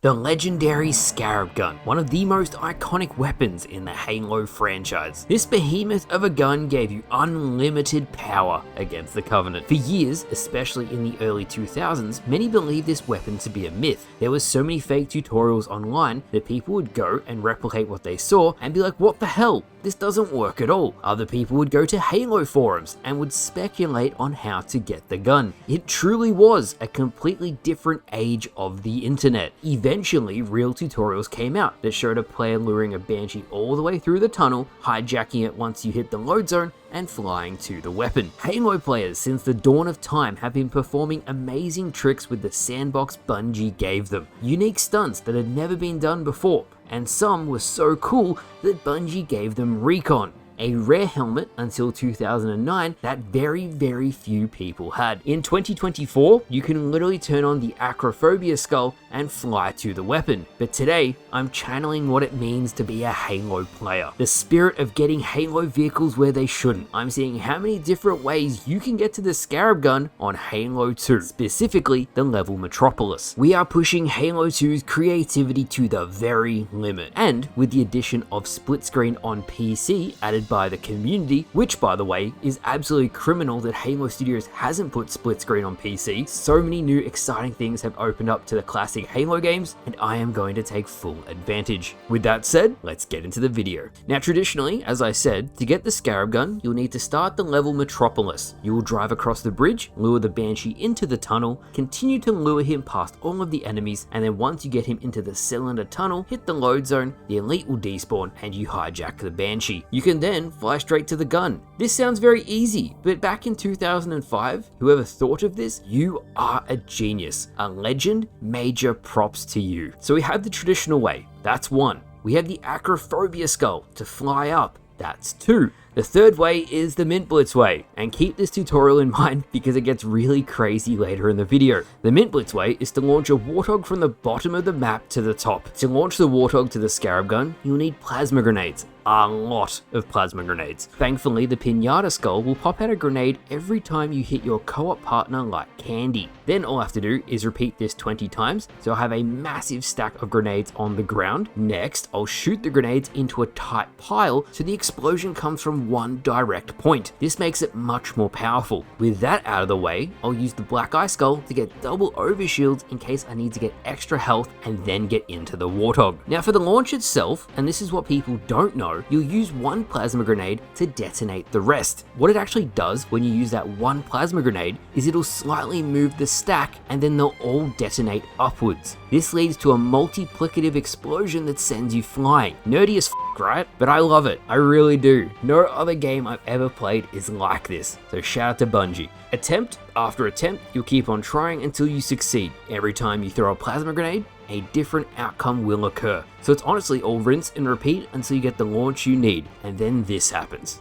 The legendary Scarab Gun, one of the most iconic weapons in the Halo franchise. This behemoth of a gun gave you unlimited power against the Covenant. For years, especially in the early 2000s, many believed this weapon to be a myth. There were so many fake tutorials online that people would go and replicate what they saw and be like, what the hell? This doesn't work at all. Other people would go to Halo forums and would speculate on how to get the gun. It truly was a completely different age of the internet. Eventually, real tutorials came out that showed a player luring a Banshee all the way through the tunnel, hijacking it once you hit the load zone, and flying to the weapon. Halo players since the dawn of time have been performing amazing tricks with the sandbox Bungie gave them. Unique stunts that had never been done before, and some were so cool that Bungie gave them recon. A rare helmet until 2009 that very few people had. In 2024, you can literally turn on the acrophobia skull and fly to the weapon. But today, I'm channeling what it means to be a Halo player. The spirit of getting Halo vehicles where they shouldn't. I'm seeing how many different ways you can get to the Scarab Gun on Halo 2, specifically the level Metropolis. We are pushing Halo 2's creativity to the very limit. And with the addition of split screen on PC added by the community, which by the way is absolutely criminal that Halo Studios hasn't put split screen on PC. So many new exciting things have opened up to the classic Halo games, and I am going to take full advantage. With that said, let's get into the video. Now traditionally, as I said, to get the Scarab Gun, you'll need to start the level Metropolis. You will drive across the bridge, lure the Banshee into the tunnel, continue to lure him past all of the enemies, and then once you get him into the cylinder tunnel, hit the load zone, the elite will despawn, and you hijack the Banshee. You can then fly straight to the gun. This sounds very easy, but back in 2005, whoever thought of this, you are a genius, a legend. Major props to you. So we have the traditional way, that's one. We have the acrophobia skull to fly up, that's two. The third way is the Mint Blitz way, and keep this tutorial in mind because it gets really crazy later in the video. The Mint Blitz way is to launch a Warthog from the bottom of the map to the top. To launch the Warthog to the Scarab Gun, you'll need plasma grenades. A lot of plasma grenades. Thankfully, the Pinata Skull will pop out a grenade every time you hit your co-op partner like candy. Then all I have to do is repeat this 20 times, so I have a massive stack of grenades on the ground. Next, I'll shoot the grenades into a tight pile so the explosion comes from one direct point. This makes it much more powerful. With that out of the way, I'll use the Black Eye Skull to get double overshields in case I need to get extra health and then get into the Warthog. Now for the launch itself, and this is what people don't know, you'll use one plasma grenade to detonate the rest. What it actually does when you use that one plasma grenade is it'll slightly move the stack and then they'll all detonate upwards. This leads to a multiplicative explosion that sends you flying. Nerdy as f, right? But I love it. I really do. No other game I've ever played is like this. So shout out to Bungie. Attempt after attempt, you'll keep on trying until you succeed. Every time you throw a plasma grenade, a different outcome will occur. So it's honestly all rinse and repeat until you get the launch you need, and then this happens.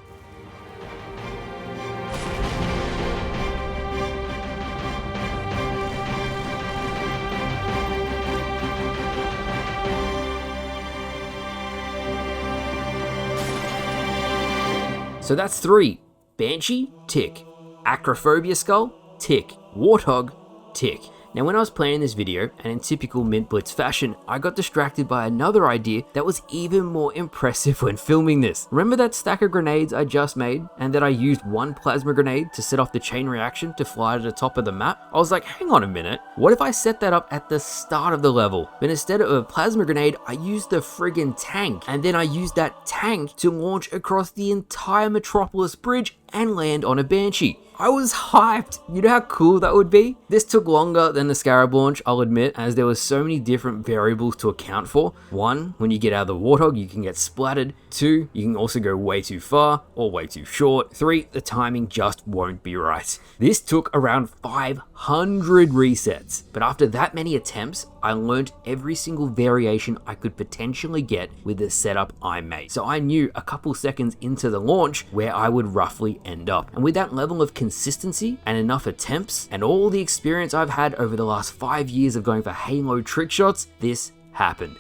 So that's three. Banshee, tick. Acrophobia skull, tick. Warthog, tick. Now when I was playing this video, and in typical Mint Blitz fashion, I got distracted by another idea that was even more impressive when filming this. Remember that stack of grenades I just made, and that I used one plasma grenade to set off the chain reaction to fly to the top of the map? I was like, hang on a minute, what if I set that up at the start of the level? But instead of a plasma grenade, I used the friggin' tank, and then I used that tank to launch across the entire Metropolis bridge and land on a Banshee. I was hyped. You know how cool that would be? This took longer than the Scarab launch, I'll admit, as there was so many different variables to account for. One, when you get out of the Warthog, you can get splattered. Two, you can also go way too far or way too short. Three, the timing just won't be right. This took around 500 resets. But after that many attempts, I learned every single variation I could potentially get with the setup I made. So I knew a couple seconds into the launch where I would roughly end up. And with that level of consistency and enough attempts and all the experience I've had over the last 5 years of going for Halo trick shots, this happened.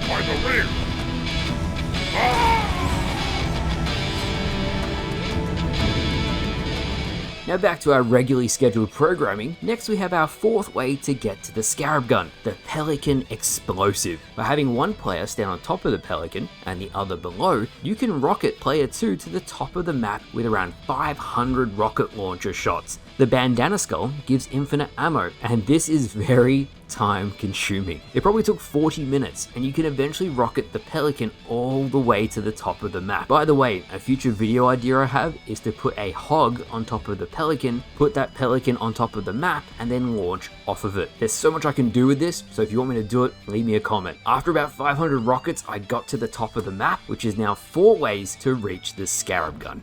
I the rear. Now back to our regularly scheduled programming. Next we have our fourth way to get to the Scarab Gun, the Pelican Explosive. By having one player stand on top of the Pelican and the other below, you can rocket player 2 to the top of the map with around 500 rocket launcher shots. The bandana skull gives infinite ammo, and this is very time consuming. It probably took 40 minutes, and you can eventually rocket the Pelican all the way to the top of the map. By the way, a future video idea I have is to put a hog on top of the Pelican, put that Pelican on top of the map, and then launch off of it. There's so much I can do with this, so if you want me to do it, leave me a comment. After about 500 rockets, I got to the top of the map, which is now 4 ways to reach the Scarab Gun.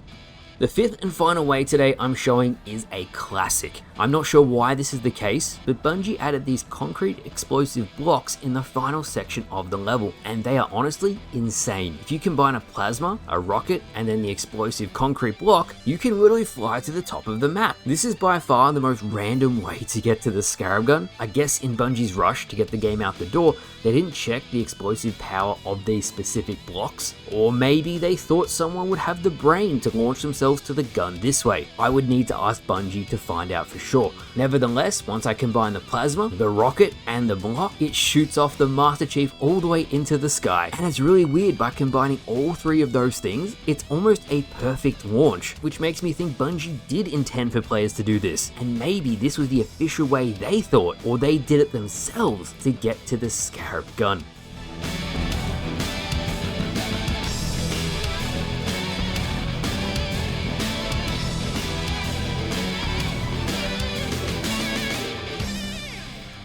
The fifth and final way today I'm showing is a classic. I'm not sure why this is the case, but Bungie added these concrete explosive blocks in the final section of the level, and they are honestly insane. If you combine a plasma, a rocket, and then the explosive concrete block, you can literally fly to the top of the map. This is by far the most random way to get to the Scarab Gun. I guess in Bungie's rush to get the game out the door, they didn't check the explosive power of these specific blocks, or maybe they thought someone would have the brain to launch themselves to the gun this way. I would need to ask Bungie to find out for sure. Nevertheless, once I combine the plasma, the rocket, and the block, it shoots off the Master Chief all the way into the sky. And it's really weird, by combining all 3 of those things, it's almost a perfect launch, which makes me think Bungie did intend for players to do this, and maybe this was the official way they thought, or they did it themselves to get to the Scarab Gun.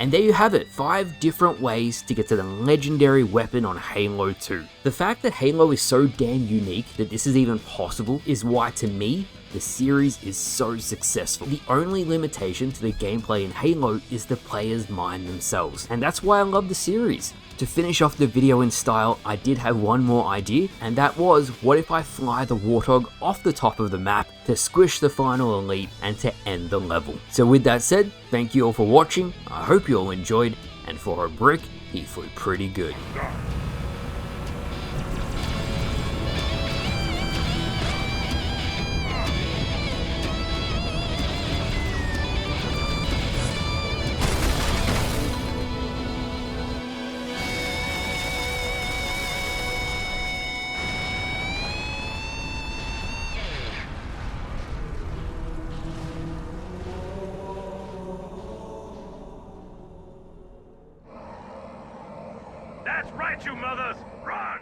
And there you have it, 5 different ways to get to the legendary weapon on Halo 2. The fact that Halo is so damn unique that this is even possible is why, to me, the series is so successful. The only limitation to the gameplay in Halo is the player's mind themselves, and that's why I love the series. To finish off the video in style, I did have one more idea, and that was, what if I fly the Warthog off the top of the map to squish the final elite and to end the level. So with that said, thank you all for watching, I hope you all enjoyed, and for a brick, he flew pretty good. That's right, you mothers! Run!